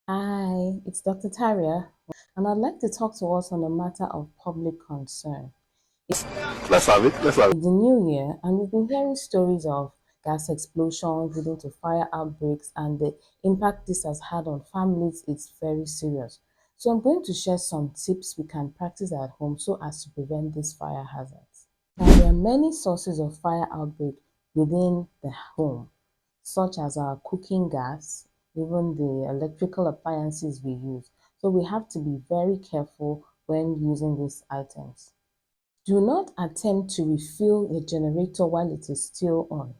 Hi, it's Dr. Taria, and I'd like to talk to us on a matter of public concern. Let's have it. Let's have it. It's the new year, and we've been hearing stories of gas explosions leading to fire outbreaks, and the impact this has had on families is very serious. So, I'm going to share some tips we can practice at home so as to prevent these fire hazards. Now, there are many sources of fire outbreak within the home, such as our cooking gas, even the electrical appliances we use. So we have to be very careful when using these items. Do not attempt to refill a generator while it is still on.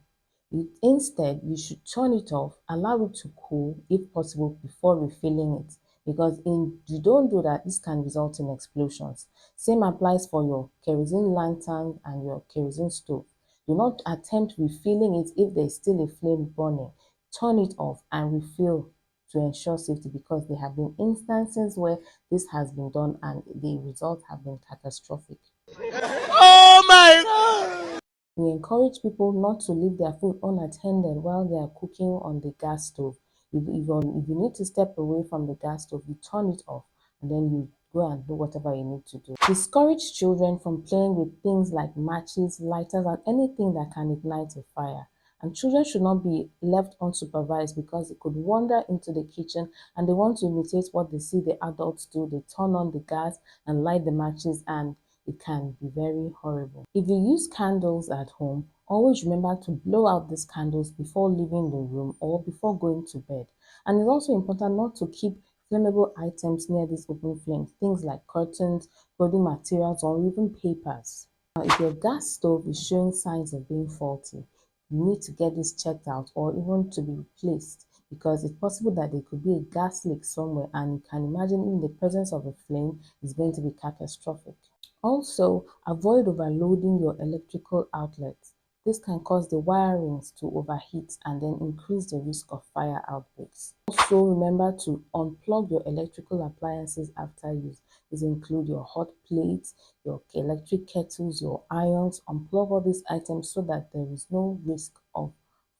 Instead, you should turn it off, allow it to cool if possible before refilling it, because if you don't do that, this can result in explosions. Same applies for your kerosene lantern and your kerosene stove. Do not attempt refilling it if there is still a flame burning. Turn it off and refill to ensure safety, because there have been instances where this has been done and the results have been catastrophic. Oh my God! We encourage people not to leave their food unattended while they are cooking on the gas stove. If you need to step away from the gas stove, you turn it off and then you go and do whatever you need to do. Discourage children from playing with things like matches, lighters, and anything that can ignite a fire. And children should not be left unsupervised, because they could wander into the kitchen and they want to imitate what they see the adults do. They turn on the gas and light the matches, and it can be very horrible. If you use candles at home, always remember to blow out these candles before leaving the room or before going to bed. And it's also important not to keep flammable items near these open flames, things like curtains, clothing materials, or even papers. Now, if your gas stove is showing signs of being faulty, you need to get this checked out or even to be replaced, because it's possible that there could be a gas leak somewhere, and you can imagine in the presence of a flame is going to be catastrophic. Also, avoid overloading your electrical outlets. This can cause the wirings to overheat and then increase the risk of fire outbreaks. Also, remember to unplug your electrical appliances after use. These include your hot plates, your electric kettles, your irons. Unplug all these items so that there is no risk of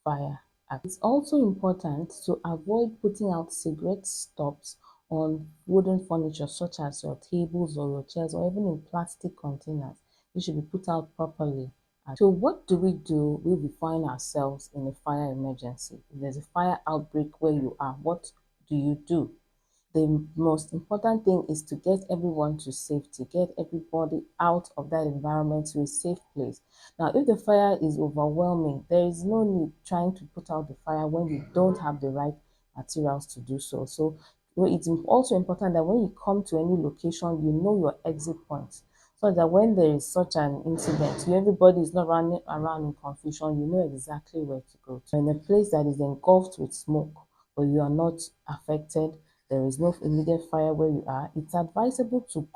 fire. It's also important to avoid putting out cigarette stubs on wooden furniture, such as your tables or your chairs, or even in plastic containers. They should be put out properly. So what do we do if we find ourselves in a fire emergency? If there's a fire outbreak where you are, what do you do? The most important thing is to get everyone to safety, get everybody out of that environment to a safe place. Now, if the fire is overwhelming, there is no need trying to put out the fire when you don't have the right materials to do so. So it's also important that when you come to any location, you know your exit points, so that when there is such an incident, everybody is not running around in confusion. You know exactly where to go to. In a place that is engulfed with smoke, but you are not affected, there is no immediate fire where you are, it's advisable to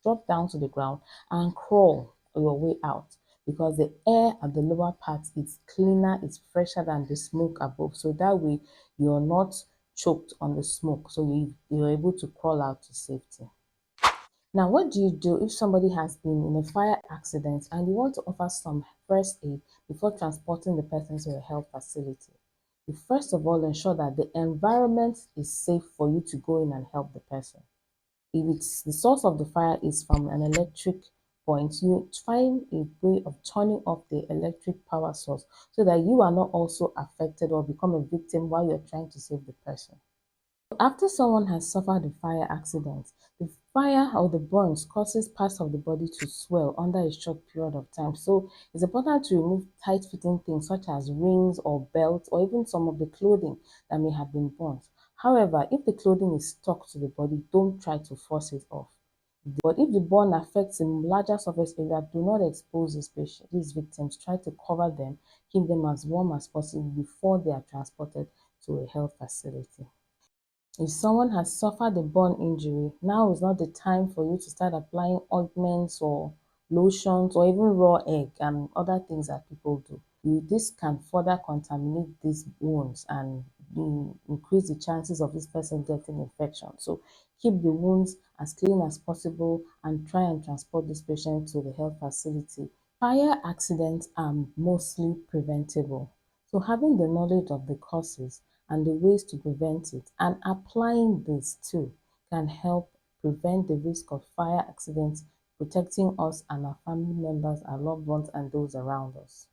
drop down to the ground and crawl your way out, because the air at the lower part is cleaner, it's fresher than the smoke above. So that way you're not choked on the smoke. So you're able to crawl out to safety. Now, what do you do if somebody has been in a fire accident and you want to offer some first aid before transporting the person to a health facility? You first of all ensure that the environment is safe for you to go in and help the person. If it's the source of the fire is from an electric point, you find a way of turning off the electric power source so that you are not also affected or become a victim while you're trying to save the person. After someone has suffered a fire accident, the fire or the burns causes parts of the body to swell under a short period of time. So it's important to remove tight-fitting things such as rings or belts, or even some of the clothing that may have been burnt. However, if the clothing is stuck to the body, don't try to force it off. But if the burn affects a larger surface area, do not expose these victims. Try to cover them, keep them as warm as possible before they are transported to a health facility. If someone has suffered a burn injury, now is not the time for you to start applying ointments or lotions or even raw egg and other things that people do. This can further contaminate these wounds and increase the chances of this person getting infection. So keep the wounds as clean as possible and try and transport this patient to the health facility. Fire accidents are mostly preventable. So having the knowledge of the causes and the ways to prevent it. And applying this too can help prevent the risk of fire accidents, protecting us and our family members, our loved ones, and those around us.